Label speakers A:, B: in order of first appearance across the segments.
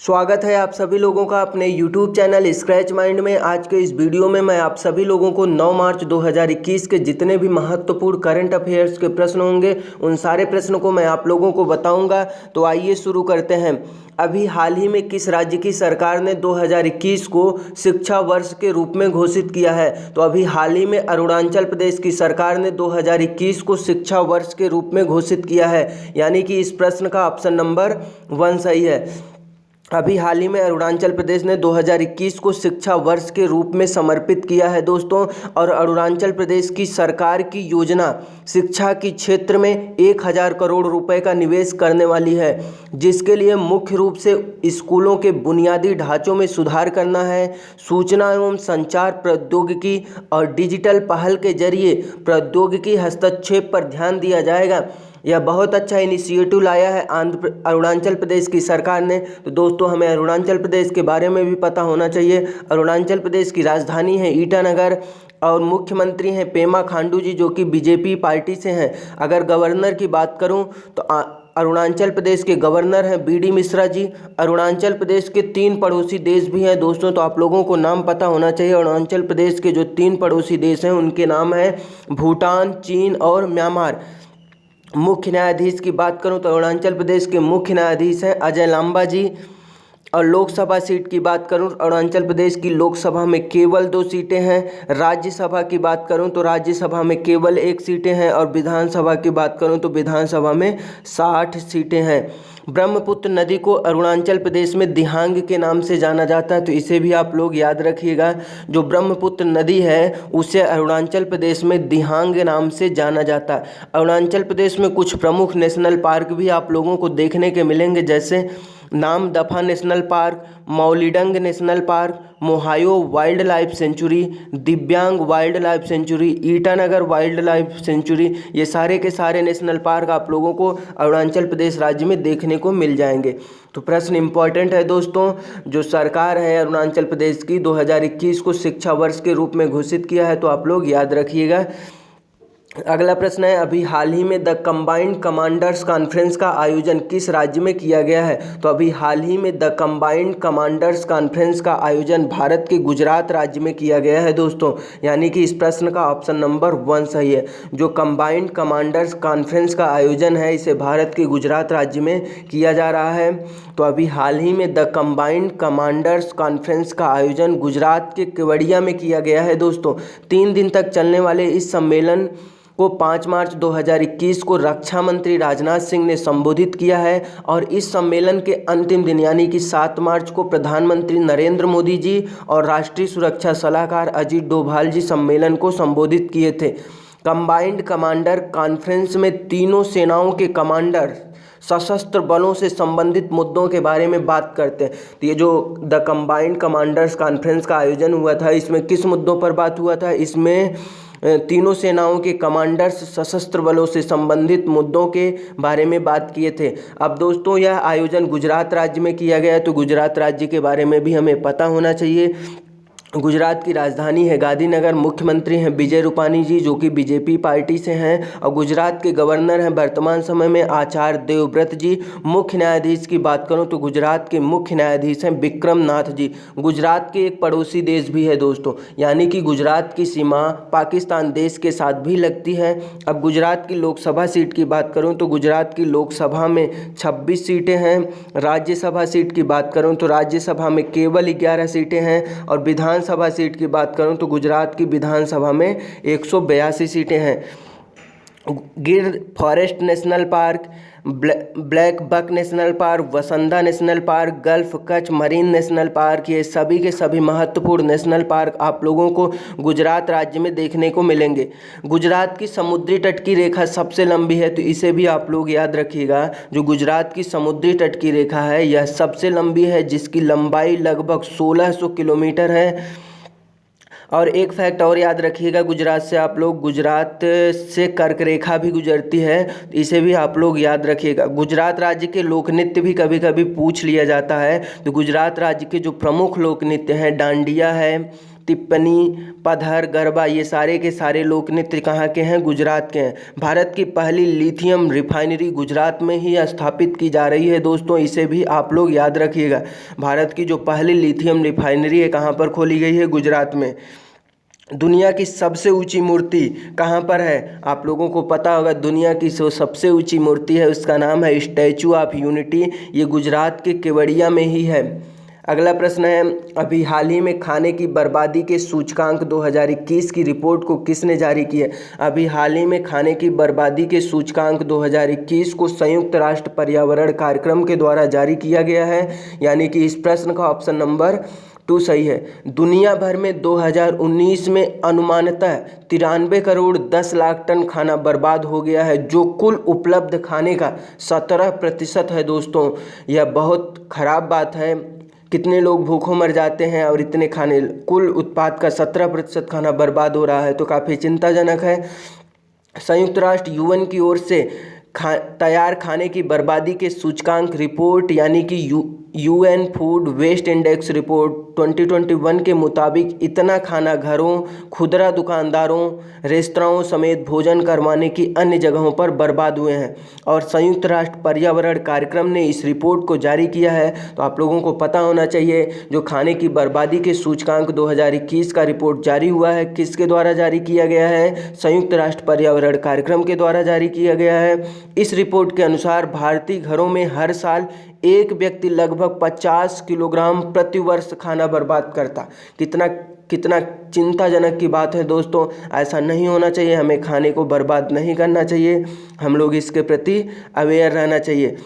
A: स्वागत है आप सभी लोगों का अपने YouTube चैनल स्क्रैच माइंड में। आज के इस वीडियो में मैं आप सभी लोगों को 9 मार्च 2021 के जितने भी महत्वपूर्ण करंट अफेयर्स के प्रश्न होंगे उन सारे प्रश्नों को मैं आप लोगों को बताऊंगा। तो आइए शुरू करते हैं। अभी हाल ही में किस राज्य की सरकार ने 2021 को शिक्षा वर्ष के रूप में घोषित किया है? तो अभी हाल ही में अरुणाचल प्रदेश की सरकार ने 2021 को शिक्षा वर्ष के रूप में घोषित किया है, यानी कि इस प्रश्न का ऑप्शन नंबर 1 सही है। अभी हाल ही में अरुणाचल प्रदेश ने 2021 को शिक्षा वर्ष के रूप में समर्पित किया है दोस्तों। और अरुणाचल प्रदेश की सरकार की योजना शिक्षा के क्षेत्र में 1000 करोड़ रुपए का निवेश करने वाली है, जिसके लिए मुख्य रूप से स्कूलों के बुनियादी ढांचों में सुधार करना है, सूचना एवं संचार प्रौद्योगिकी और डिजिटल पहल के जरिए प्रौद्योगिकी हस्तक्षेप पर ध्यान दिया जाएगा। यह बहुत अच्छा इनिशिएटिव लाया है अरुणाचल प्रदेश की सरकार ने। तो दोस्तों हमें अरुणाचल प्रदेश के बारे में भी पता होना चाहिए। अरुणाचल प्रदेश की राजधानी है ईटानगर और मुख्यमंत्री हैं पेमा खांडू जी, जो कि बीजेपी पार्टी से हैं। अगर गवर्नर की बात करूं तो अरुणाचल प्रदेश के गवर्नर हैं बीडी मिश्रा जी। अरुणाचल प्रदेश के 3 पड़ोसी देश भी हैं दोस्तों, तो आप लोगों को नाम पता होना चाहिए। अरुणाचल प्रदेश के जो 3 पड़ोसी देश हैं उनके नाम हैं भूटान, चीन और म्यांमार। मुख्य न्यायाधीश की बात करूं तो अरुणाचल प्रदेश के मुख्य न्यायाधीश हैं अजय लांबा जी। और लोकसभा सीट की बात करूं तो अरुणाचल प्रदेश की लोकसभा में केवल 2 सीटें हैं। राज्यसभा की बात करूं तो राज्यसभा में केवल 1 सीटें हैं। और विधानसभा की बात करूं तो विधानसभा में 60 सीटें हैं। ब्रह्मपुत्र नदी को अरुणाचल प्रदेश में दिहांग के नाम से जाना जाता है, तो इसे भी आप लोग याद रखिएगा। जो ब्रह्मपुत्र नदी है उसे अरुणाचल प्रदेश में दिहांग नाम से जाना जाता है। अरुणाचल प्रदेश में कुछ प्रमुख नेशनल पार्क भी आप लोगों को देखने के मिलेंगे, जैसे Namdapha national park, Mouling national park, Mehao wildlife sanctuary, Dibang wildlife sanctuary, Itanagar wildlife sanctuary. ये सारे के सारे नेशनल पार्क आप लोगों को अरुणाचल प्रदेश राज्य में देखने को मिल जाएंगे। तो प्रश्न इंपॉर्टेंट है दोस्तों। जो सरकार है अरुणाचल प्रदेश की 2021 को शिक्षा वर्ष के रूप में घोषित किया है, तो आप लोग याद रखिएगा। अगला प्रश्न है, अभी हाल ही में द कंबाइंड कमांडर्स कॉन्फ्रेंस का आयोजन किस राज्य में किया गया है? तो अभी हाल ही में द कंबाइंड कमांडर्स कॉन्फ्रेंस का आयोजन भारत के गुजरात राज्य में किया गया है दोस्तों, यानी कि इस प्रश्न का ऑप्शन नंबर 1 सही है। जो कंबाइंड कमांडर्स कॉन्फ्रेंस का आयोजन है इसे भारत के गुजरात राज्य में किया जा रहा है। तो अभी हाल ही में द कंबाइंड कमांडर्स कॉन्फ्रेंस का आयोजन गुजरात के केवड़िया में किया गया है दोस्तों। 3 दिन तक चलने वाले इस सम्मेलन को 5 मार्च 2021 को रक्षा मंत्री राजनाथ सिंह ने संबोधित किया है। और इस सम्मेलन के अंतिम दिन यानी कि 7 मार्च को प्रधानमंत्री नरेंद्र मोदी जी और राष्ट्रीय सुरक्षा सलाहकार अजीत डोभाल जी सम्मेलन को संबोधित किए थे। कंबाइंड कमांडर कॉन्फ्रेंस में तीनों सेनाओं के कमांडर सशस्त्र बलों से संबंधित मुद्दों के बारे में बात करते हैं। तो ये जो द कंबाइंड कमांडर्स कॉन्फ्रेंस का आयोजन हुआ था, इसमें किस मुद्दों पर बात हुआ था? इसमें तीनों सेनाओं के कमांडर्स सशस्त्र बलों से संबंधित मुद्दों के बारे में बात किए थे। अब दोस्तों यह आयोजन गुजरात राज्य में किया गया है, तो गुजरात राज्य के बारे में भी हमें पता होना चाहिए। गुजरात की राजधानी है गांधीनगर। मुख्यमंत्री हैं विजय रूपानी जी, जो कि बीजेपी पार्टी से हैं। और गुजरात के गवर्नर हैं वर्तमान समय में आचार्य देवव्रत जी। मुख्य न्यायाधीश की बात करूं तो गुजरात के मुख्य न्यायाधीश हैं विक्रम नाथ जी। गुजरात के एक पड़ोसी देश भी है दोस्तों, यानी कि गुजरात की सीमा पाकिस्तान देश के साथ भी लगती है। अब गुजरात की लोकसभा सीट की बात करूँ तो गुजरात की लोकसभा में 26 सीटें हैं। राज्यसभा सीट की बात करूँ तो राज्यसभा में केवल 11 सीटें हैं। और विधानसभा सीट की बात करूं तो गुजरात की विधानसभा में 182 सीटें हैं। Gir forest national park, blackbuck national park, वसंदा national park, gulf Kutch marine national park, ये सभी के सभी महत्वपूर्ण नेशनल पार्क आप लोगों को गुजरात राज्य में देखने को मिलेंगे। गुजरात की समुद्री तट की रेखा सबसे लंबी है, तो इसे भी आप लोग याद रखिएगा। जो गुजरात की समुद्री तट की रेखा है यह सबसे लंबी है, जिसकी लंबाई लगभग 1600 किलोमीटर है। और एक फैक्ट और याद रखिएगा गुजरात से, आप लोग गुजरात से कर्क रेखा भी गुजरती है, इसे भी आप लोग याद रखिएगा। गुजरात राज्य के लोक नृत्य भी कभी कभी पूछ लिया जाता है। तो गुजरात राज्य के जो प्रमुख लोक नृत्य हैं डांडिया है, तिप्पनी, पधर, गरबा, ये सारे के सारे लोक नृत्य कहाँ के हैं? गुजरात के हैं। भारत की पहली लिथियम रिफाइनरी गुजरात में ही स्थापित की जा रही है दोस्तों, इसे भी आप लोग याद रखिएगा। भारत की जो पहली लिथियम रिफाइनरी है कहाँ पर खोली गई है? गुजरात में। दुनिया की सबसे ऊंची मूर्ति कहाँ पर है? आप लोगों को पता होगा, दुनिया की जो सबसे ऊंची मूर्ति है उसका नाम है स्टैचू ऑफ यूनिटी। ये गुजरात के केवड़िया में ही है। अगला प्रश्न है, अभी हाल ही में खाने की बर्बादी के सूचकांक 2021 की रिपोर्ट को किसने जारी की है? अभी हाल ही में खाने की बर्बादी के सूचकांक 2021 को संयुक्त राष्ट्र पर्यावरण कार्यक्रम के द्वारा जारी किया गया है, यानी कि इस प्रश्न का ऑप्शन नंबर 2 सही है। दुनिया भर में 2019 में अनुमानतः 93 करोड़ 10 लाख टन खाना बर्बाद हो गया है, जो कुल उपलब्ध खाने का 17% है दोस्तों। यह बहुत खराब बात है। कितने लोग भूखों मर जाते हैं और इतने खाने, कुल उत्पाद का 17% खाना बर्बाद हो रहा है, तो काफ़ी चिंताजनक है। संयुक्त राष्ट्र यूएन की ओर से तैयार खाने की बर्बादी के सूचकांक रिपोर्ट, यानी कि UN food waste index report 2021 के मुताबिक इतना खाना घरों, खुदरा दुकानदारों, रेस्तराओं समेत भोजन करवाने की अन्य जगहों पर बर्बाद हुए हैं। और संयुक्त राष्ट्र पर्यावरण कार्यक्रम ने इस रिपोर्ट को जारी किया है, तो आप लोगों को पता होना चाहिए जो खाने की बर्बादी के सूचकांक 2021 का रिपोर्ट जारी हुआ है, किसके द्वारा जारी किया गया है? संयुक्त राष्ट्र पर्यावरण कार्यक्रम के द्वारा जारी किया गया है। इस रिपोर्ट के अनुसार भारतीय घरों में हर साल एक व्यक्ति लगभग 50 किलोग्राम प्रति वर्ष खाना बर्बाद करता। कितना चिंताजनक की बात है दोस्तों। ऐसा नहीं होना चाहिए, हमें खाने को बर्बाद नहीं करना चाहिए, हम लोग इसके प्रति अवेयर रहना चाहिए।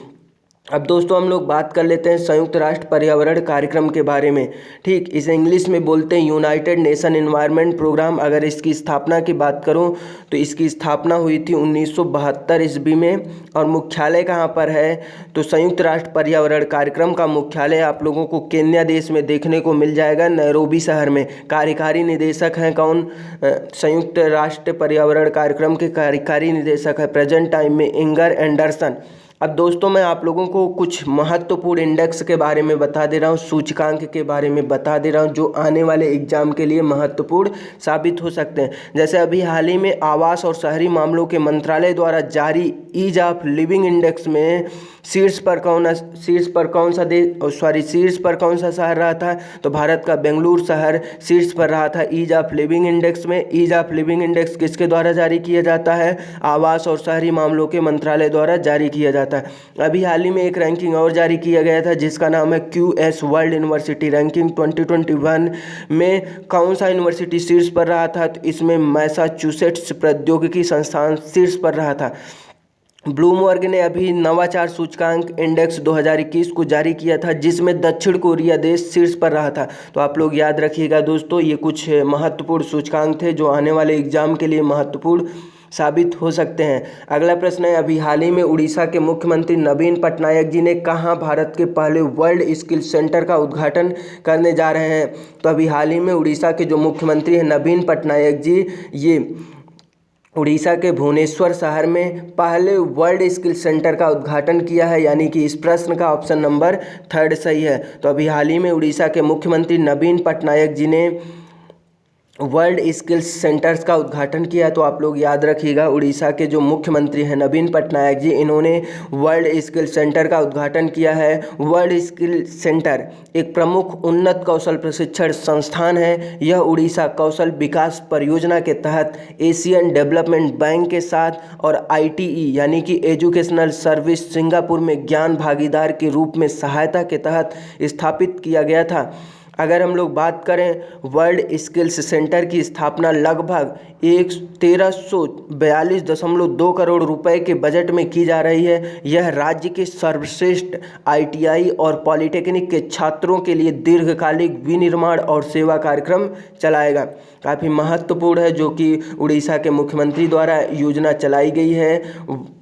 A: अब दोस्तों हम लोग बात कर लेते हैं संयुक्त राष्ट्र पर्यावरण कार्यक्रम के बारे में। ठीक, इसे इंग्लिश में बोलते हैं यूनाइटेड नेशन एनवायरनमेंट प्रोग्राम। अगर इसकी स्थापना की बात करूं तो इसकी स्थापना हुई थी 1972 ईस्वी में। और मुख्यालय कहां पर है? तो संयुक्त राष्ट्र पर्यावरण कार्यक्रम का मुख्यालय आप लोगों को केन्या देश में देखने को मिल जाएगा, नैरोबी शहर में। कार्यकारी निदेशक हैं कौन? संयुक्त राष्ट्र पर्यावरण कार्यक्रम के कार्यकारी निदेशक है प्रेजेंट टाइम में इंगर एंडरसन। अब दोस्तों मैं आप लोगों को कुछ महत्वपूर्ण इंडेक्स के बारे में बता दे रहा हूँ, सूचकांक के बारे में बता दे रहा हूँ, जो आने वाले एग्जाम के लिए महत्वपूर्ण साबित हो सकते हैं। जैसे अभी हाल ही में आवास और शहरी मामलों के मंत्रालय द्वारा जारी ईज ऑफ लिविंग इंडेक्स में शीर्ष पर कौन सा शहर रहा था? तो भारत का बेंगलुरु शहर शीर्ष पर रहा था ईज ऑफ लिविंग इंडेक्स में। ईज ऑफ लिविंग इंडेक्स किसके द्वारा जारी किया जाता है? आवास और शहरी मामलों के मंत्रालय द्वारा जारी किया जाता है। अभी हाल ही में एक रैंकिंग और जारी किया गया था जिसका नाम है QS वर्ल्ड यूनिवर्सिटी रैंकिंग 2021 में कौन सा यूनिवर्सिटी शीर्ष पर रहा था? तो इसमें मैसाचुसेट्स प्रौद्योगिकी संस्थान शीर्ष पर रहा था। ब्लूमबर्ग ने अभी नवाचार सूचकांक इंडेक्स 2021 को जारी किया था जिसमें दक्षिण कोरिया देश शीर्ष पर रहा था। तो आप लोग याद रखिएगा दोस्तों, ये कुछ महत्वपूर्ण सूचकांक थे जो आने वाले एग्जाम के लिए महत्वपूर्ण साबित हो सकते हैं। अगला प्रश्न है, अभी हाल ही में उड़ीसा के मुख्यमंत्री नवीन पटनायक जी ने कहाँ भारत के पहले वर्ल्ड स्किल सेंटर का उद्घाटन करने जा रहे हैं? तो अभी हाल ही में उड़ीसा के जो मुख्यमंत्री हैं नवीन पटनायक जी, ये उड़ीसा के भुवनेश्वर शहर में पहले वर्ल्ड स्किल सेंटर का उद्घाटन किया है, यानी कि इस प्रश्न का ऑप्शन नंबर 3 सही है। तो अभी हाल ही में उड़ीसा के मुख्यमंत्री नवीन पटनायक जी ने वर्ल्ड स्किल्स सेंटर्स का उद्घाटन किया। तो आप लोग याद रखिएगा, उड़ीसा के जो मुख्यमंत्री हैं नवीन पटनायक जी, इन्होंने वर्ल्ड स्किल सेंटर का उद्घाटन किया है। वर्ल्ड स्किल सेंटर एक प्रमुख उन्नत कौशल प्रशिक्षण संस्थान है। यह उड़ीसा कौशल विकास परियोजना के तहत एशियन डेवलपमेंट बैंक के साथ और ITE यानी कि एजुकेशनल सर्विस सिंगापुर में ज्ञान भागीदार के रूप में सहायता के तहत स्थापित किया गया था। अगर हम लोग बात करें वर्ल्ड स्किल्स सेंटर की स्थापना लगभग 1342.2 करोड़ रुपए के बजट में की जा रही है। यह राज्य के सर्वश्रेष्ठ ITI और पॉलिटेक्निक के छात्रों के लिए दीर्घकालिक विनिर्माण और सेवा कार्यक्रम चलाएगा। काफ़ी महत्वपूर्ण है, जो कि उड़ीसा के मुख्यमंत्री द्वारा योजना चलाई गई है।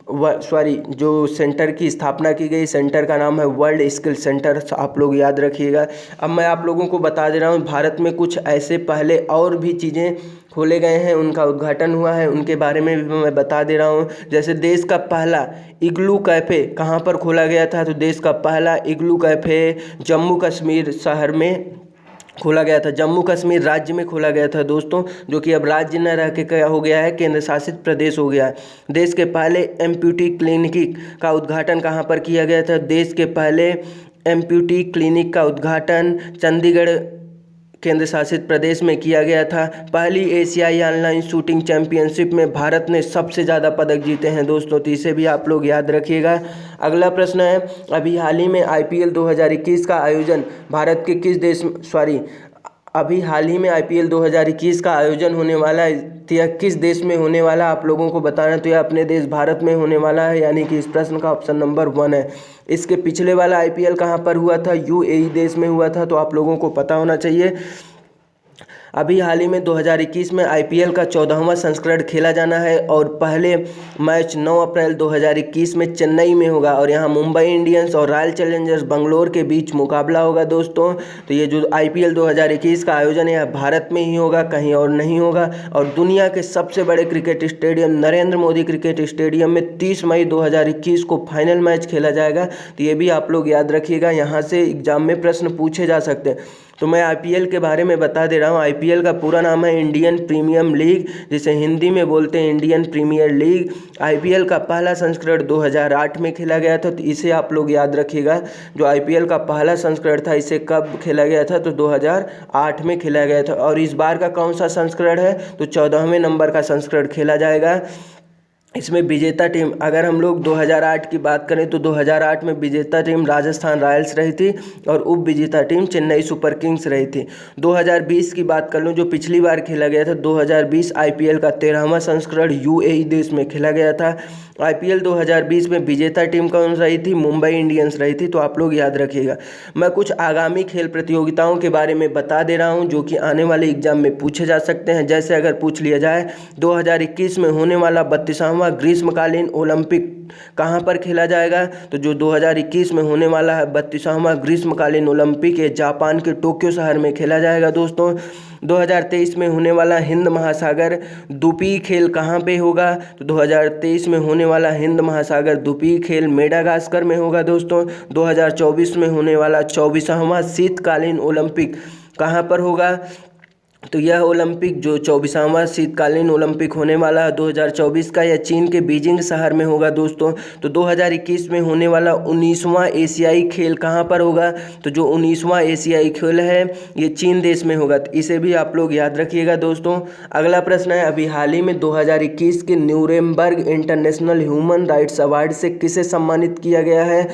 A: जो सेंटर की स्थापना की गई, सेंटर का नाम है वर्ल्ड स्किल सेंटर, आप लोग याद रखिएगा। अब मैं आप लोगों को बता दे रहा हूँ, भारत में कुछ ऐसे पहले और भी चीज़ें खोले गए हैं, उनका उद्घाटन हुआ है, उनके बारे में भी मैं बता दे रहा हूँ। जैसे देश का पहला इग्लू कैफ़े कहाँ पर खोला गया था? तो देश का पहला इग्लू कैफ़े जम्मू कश्मीर शहर में खोला गया था? जम्मू कश्मीर राज्य में खोला गया था दोस्तों, जो कि अब राज्य न रह के क्या हो गया है, केंद्र शासित प्रदेश हो गया है। देश के पहले एम्प्यूटी क्लिनिक का उद्घाटन कहाँ पर किया गया था? देश के पहले एम्प्यूटी क्लिनिक का उद्घाटन चंडीगढ़ केंद्र शासित प्रदेश में किया गया था। पहली एशियाई ऑनलाइन शूटिंग चैंपियनशिप में भारत ने सबसे ज़्यादा पदक जीते हैं दोस्तों, तो इसे भी आप लोग याद रखिएगा। अगला प्रश्न है, अभी हाल ही में IPL 2021 का आयोजन भारत के किस देश अभी हाल ही में IPL 2021 का आयोजन होने वाला है, तो यह किस देश में होने वाला है आप लोगों को बताना। तो यह अपने देश भारत में होने वाला है, यानी कि इस प्रश्न का ऑप्शन नंबर 1 है। इसके पिछले वाला IPL कहाँ पर हुआ था? UAE देश में हुआ था, तो आप लोगों को पता होना चाहिए। अभी हाल ही में 2021 में IPL का 14वां संस्करण खेला जाना है और पहले मैच 9 अप्रैल 2021 में चेन्नई में होगा और यहाँ मुंबई इंडियंस और रॉयल चैलेंजर्स बंगलोर के बीच मुकाबला होगा दोस्तों। तो ये जो IPL 2021 का आयोजन है यह भारत में ही होगा, कहीं और नहीं होगा। और दुनिया के सबसे बड़े cricket stadium Narendra Modi cricket stadium में 30 मई 2021 को फाइनल मैच खेला जाएगा। तो ये भी आप लोग याद रखिएगा, यहाँ से एग्जाम में प्रश्न पूछे जा सकते हैं। तो मैं IPL के बारे में बता दे रहा हूँ। IPL का पूरा नाम है इंडियन प्रीमियम लीग, जिसे हिंदी में बोलते हैं इंडियन प्रीमियर लीग। IPL का पहला संस्करण 2008 में खेला गया था, तो इसे आप लोग याद रखिएगा। जो IPL का पहला संस्करण था इसे कब खेला गया था? तो 2008 में खेला गया था। और इस बार का कौन सा संस्करण है? तो 14वें नंबर का संस्करण खेला जाएगा। इसमें विजेता टीम, अगर हम लोग 2008 की बात करें तो 2008 में विजेता टीम राजस्थान रॉयल्स रही थी और उप विजेता टीम चेन्नई सुपर किंग्स रही थी। 2020 की बात कर लूँ, जो पिछली बार खेला गया था, 2020 IPL का 13वां संस्करण UAE देश में खेला गया था। IPL 2020 में विजेता टीम कौन रही थी? मुंबई इंडियंस रही थी, तो आप लोग याद रखिएगा। मैं कुछ आगामी खेल प्रतियोगिताओं के बारे में बता दे रहा हूं, जो कि आने वाले एग्जाम में पूछे जा सकते हैं। जैसे अगर पूछ लिया जाए 2021 में होने वाला 32वां ग्रीष्मकालीन ओलंपिक कहाँ पर खेला जाएगा? तो जो 2021 में होने वाला है 32वां ग्रीष्मकालीन ओलंपिक ये जापान के टोक्यो शहर में खेला जाएगा दोस्तों। 2023 में होने वाला हिंद महासागर द्वीपीय खेल कहाँ पे होगा? तो 2023 में होने वाला हिंद महासागर द्वीपीय खेल मेडागास्कर में होगा दोस्तों। 2024 में होने वाला 24वां शीतकालीन ओलंपिक कहाँ पर होगा? तो यह ओलंपिक जो 24वां शीतकालीन ओलंपिक होने वाला है 2024 का, यह चीन के बीजिंग शहर में होगा दोस्तों। तो 2021 में होने वाला 19वां एशियाई खेल कहाँ पर होगा? तो जो 19वां एशियाई खेल है ये चीन देश में होगा, तो इसे भी आप लोग याद रखिएगा दोस्तों। अगला प्रश्न है, अभी हाल ही में 2021 के Nuremberg international human rights award से किसे सम्मानित किया गया है?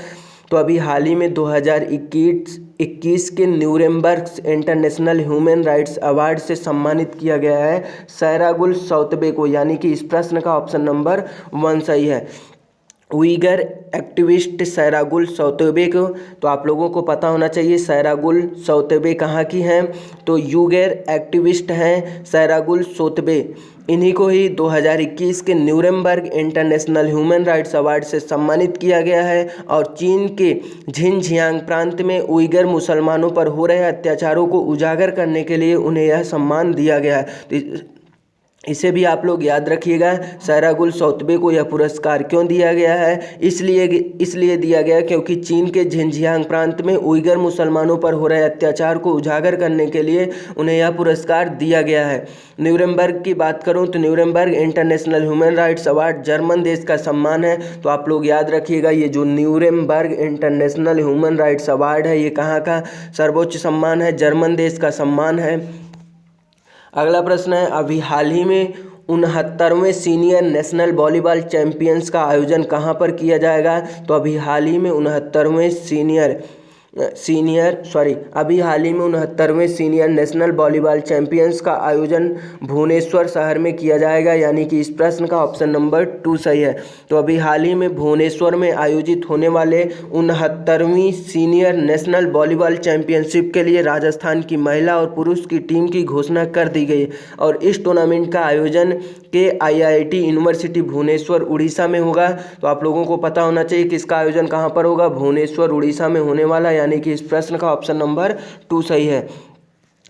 A: तो अभी हाल ही में 2021 के Nuremberg international human rights award से सम्मानित किया गया है सैरागुल सौतबे को, यानी कि इस प्रश्न का ऑप्शन नंबर 1 सही है। उइगर एक्टिविस्ट सैरागुल सौतबे को, तो आप लोगों को पता होना चाहिए सैरागुल सौतबे कहाँ की हैं? तो यूगर एक्टिविस्ट हैं सैरागुल सौतबे। इन्हीं को ही 2021 के Nuremberg international human rights award से सम्मानित किया गया है। और चीन के झिनझियांग प्रांत में उइगर मुसलमानों पर हो रहे अत्याचारों को उजागर करने के लिए उन्हें यह सम्मान दिया गया है। तो इसे भी आप लोग याद रखिएगा, सैरागुल सौतबे को यह पुरस्कार क्यों दिया गया है? इसलिए दिया गया क्योंकि चीन के झिनझियांग प्रांत में उइगर मुसलमानों पर हो रहे अत्याचार को उजागर करने के लिए उन्हें यह पुरस्कार दिया गया है। न्यूरेमबर्ग की बात करूं तो Nuremberg international human rights award German देश का सम्मान है, तो आप लोग याद रखिएगा ये जो Nuremberg international human rights award है ये कहाँ का सर्वोच्च सम्मान है? जर्मन देश का सम्मान है। अगला प्रश्न है, अभी हाल ही में 69वें सीनियर नेशनल वॉलीबॉल चैंपियंस का आयोजन कहाँ पर किया जाएगा? तो अभी हाल ही में 69वें सीनियर नेशनल वॉलीबॉल चैंपियंस का आयोजन भुवनेश्वर शहर में किया जाएगा, यानी कि इस प्रश्न का ऑप्शन नंबर 2 सही है। तो अभी हाल ही में भुवनेश्वर में आयोजित होने वाले 69वीं सीनियर नेशनल वॉलीबॉल चैंपियनशिप के लिए राजस्थान की महिला और पुरुष की टीम की घोषणा कर दी गई और इस टूर्नामेंट का आयोजन के IIT यूनिवर्सिटी भुवनेश्वर उड़ीसा में होगा। तो आप लोगों को पता होना चाहिए कि इसका आयोजन कहाँ पर होगा? भुवनेश्वर उड़ीसा में होने वाला, यानी कि इस प्रश्न का ऑप्शन नंबर 2 सही है।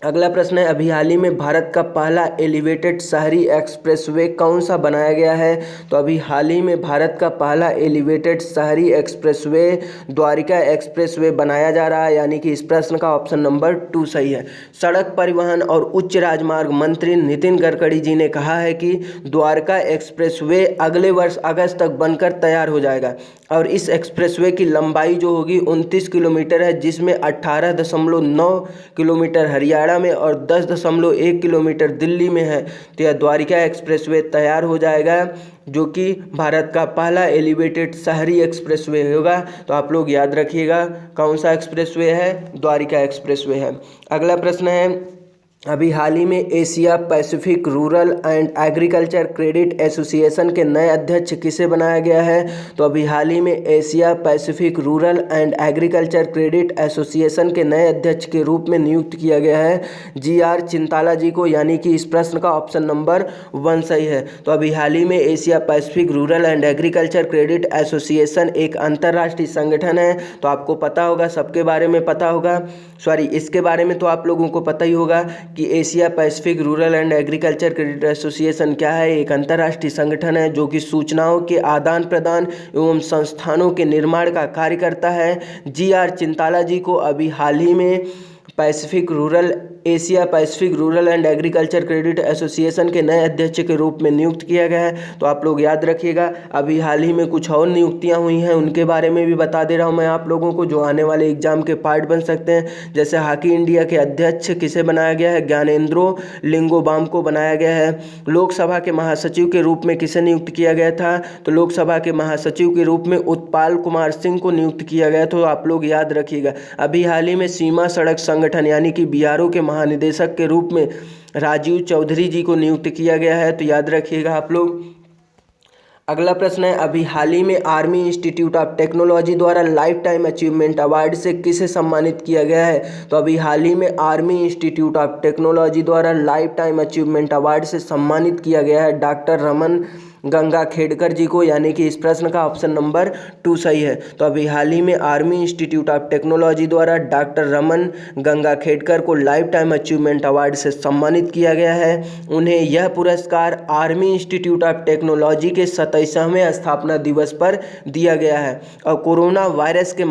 A: अगला प्रश्न है, अभी हाल ही में भारत का पहला एलिवेटेड शहरी एक्सप्रेसवे कौन सा बनाया गया है? तो अभी हाल ही में भारत का पहला एलिवेटेड शहरी एक्सप्रेसवे द्वारिका एक्सप्रेसवे बनाया जा रहा है, यानी कि इस प्रश्न का ऑप्शन नंबर 2 सही है। सड़क परिवहन और उच्च राजमार्ग मंत्री नितिन गडकरी जी ने कहा है कि द्वारका एक्सप्रेसवे अगले वर्ष अगस्त तक बनकर तैयार हो जाएगा और इस एक्सप्रेसवे की लंबाई जो होगी 29 किलोमीटर है, जिसमें 18.9 किलोमीटर हरियाणा में और 10.1 किलोमीटर दिल्ली में है। तो यह द्वारिका एक्सप्रेसवे तैयार हो जाएगा, जो कि भारत का पहला एलिवेटेड शहरी एक्सप्रेसवे होगा। तो आप लोग याद रखिएगा कौन सा एक्सप्रेसवे है, द्वारिका एक्सप्रेसवे है। अगला प्रश्न है, अभी हाल ही में Asia Pacific rural and agriculture credit association के नए अध्यक्ष किसे बनाया गया है? तो अभी हाल ही में Asia Pacific rural and agriculture credit association के नए अध्यक्ष के रूप में नियुक्त किया गया है GR चिंताला जी को, यानी कि इस प्रश्न का ऑप्शन नंबर 1 सही है। तो अभी हाल ही में Asia Pacific rural and agriculture credit association एक अंतर्राष्ट्रीय संगठन है। तो आपको पता होगा, सबके बारे में पता होगा, इसके बारे में तो आप लोगों को पता ही होगा कि Asia Pacific rural and agriculture credit association क्या है। एक अंतर्राष्ट्रीय संगठन है जो कि सूचनाओं के आदान प्रदान एवं संस्थानों के निर्माण का कार्य करता है। GR चिंताला जी को अभी हाल ही में Asia Pacific rural and agriculture credit association के नए अध्यक्ष के रूप में नियुक्त किया गया है। तो आप लोग याद रखिएगा। अभी हाल ही में कुछ और नियुक्तियां हुई हैं, उनके बारे में भी बता दे रहा हूं मैं आप लोगों को, जो आने वाले एग्जाम के पार्ट बन सकते हैं। जैसे हॉकी इंडिया के अध्यक्ष किसे बनाया गया है? ज्ञानेंद्रो लिंगोबाम को बनाया गया है। लोकसभा के महासचिव के रूप में किसे नियुक्त किया गया था? तो लोकसभा के महासचिव के रूप में उत्पाल कुमार सिंह को नियुक्त किया गया। तो आप लोग याद रखिएगा। अभी हाल ही में सीमा सड़क संगठन यानी कि BRO के महानिदेशक के रूप में राजीव चौधरी जी को नियुक्त किया गया है। तो याद रखिएगा आप लोग। अगला प्रश्न है, अभी हाल ही में आर्मी इंस्टीट्यूट ऑफ टेक्नोलॉजी द्वारा लाइफ टाइम अचीवमेंट अवार्ड से किसे सम्मानित किया गया है? तो अभी हाल ही में आर्मी इंस्टीट्यूट ऑफ टेक्नोलॉजी द्वारा लाइफ टाइम अचीवमेंट अवार्ड से सम्मानित किया गया है डॉक्टर रमन गंगाखेडकर जी को, यानी कि इस प्रश्न का ऑप्शन नंबर 2 सही है। तो अभी हाल ही में आर्मी इंस्टीट्यूट ऑफ टेक्नोलॉजी द्वारा डॉक्टर रमन गंगाखेडकर को लाइफ टाइम अचीवमेंट अवार्ड से सम्मानित किया गया है। उन्हें यह पुरस्कार आर्मी इंस्टीट्यूट ऑफ टेक्नोलॉजी के 27वें स्थापना दिवस पर दिया गया है और कोरोना वायरस के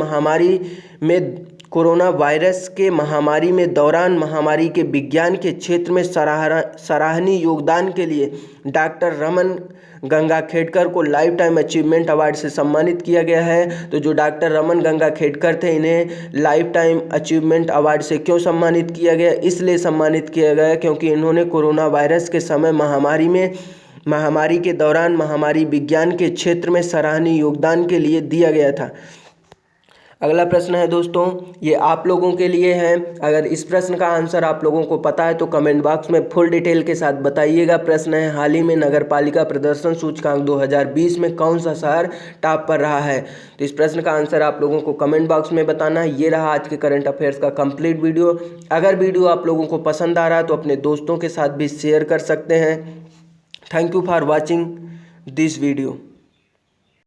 A: महामारी में दौरान महामारी के विज्ञान के क्षेत्र में सराहनीय योगदान के लिए डॉक्टर रमन गंगाखेडकर को लाइफ टाइम अचीवमेंट अवार्ड से सम्मानित किया गया है। तो जो डॉक्टर रमन गंगाखेडकर थे, इन्हें लाइफ टाइम अचीवमेंट अवार्ड से क्यों सम्मानित किया गया? इसलिए सम्मानित किया गया क्योंकि इन्होंने कोरोना वायरस के समय महामारी के दौरान महामारी विज्ञान के क्षेत्र में सराहनीय योगदान के लिए दिया गया था। अगला प्रश्न है दोस्तों, ये आप लोगों के लिए है। अगर इस प्रश्न का आंसर आप लोगों को पता है तो कमेंट बॉक्स में फुल डिटेल के साथ बताइएगा। प्रश्न है, हाल ही में नगर पालिका प्रदर्शन सूचकांक 2020 में कौन सा शहर टॉप पर रहा है? तो इस प्रश्न का आंसर आप लोगों को कमेंट बॉक्स में बताना है। ये रहा आज के करंट अफेयर्स का कंप्लीट वीडियो। अगर वीडियो आप लोगों को पसंद आ रहा है तो अपने दोस्तों के साथ भी शेयर कर सकते हैं। Thank you for watching this video.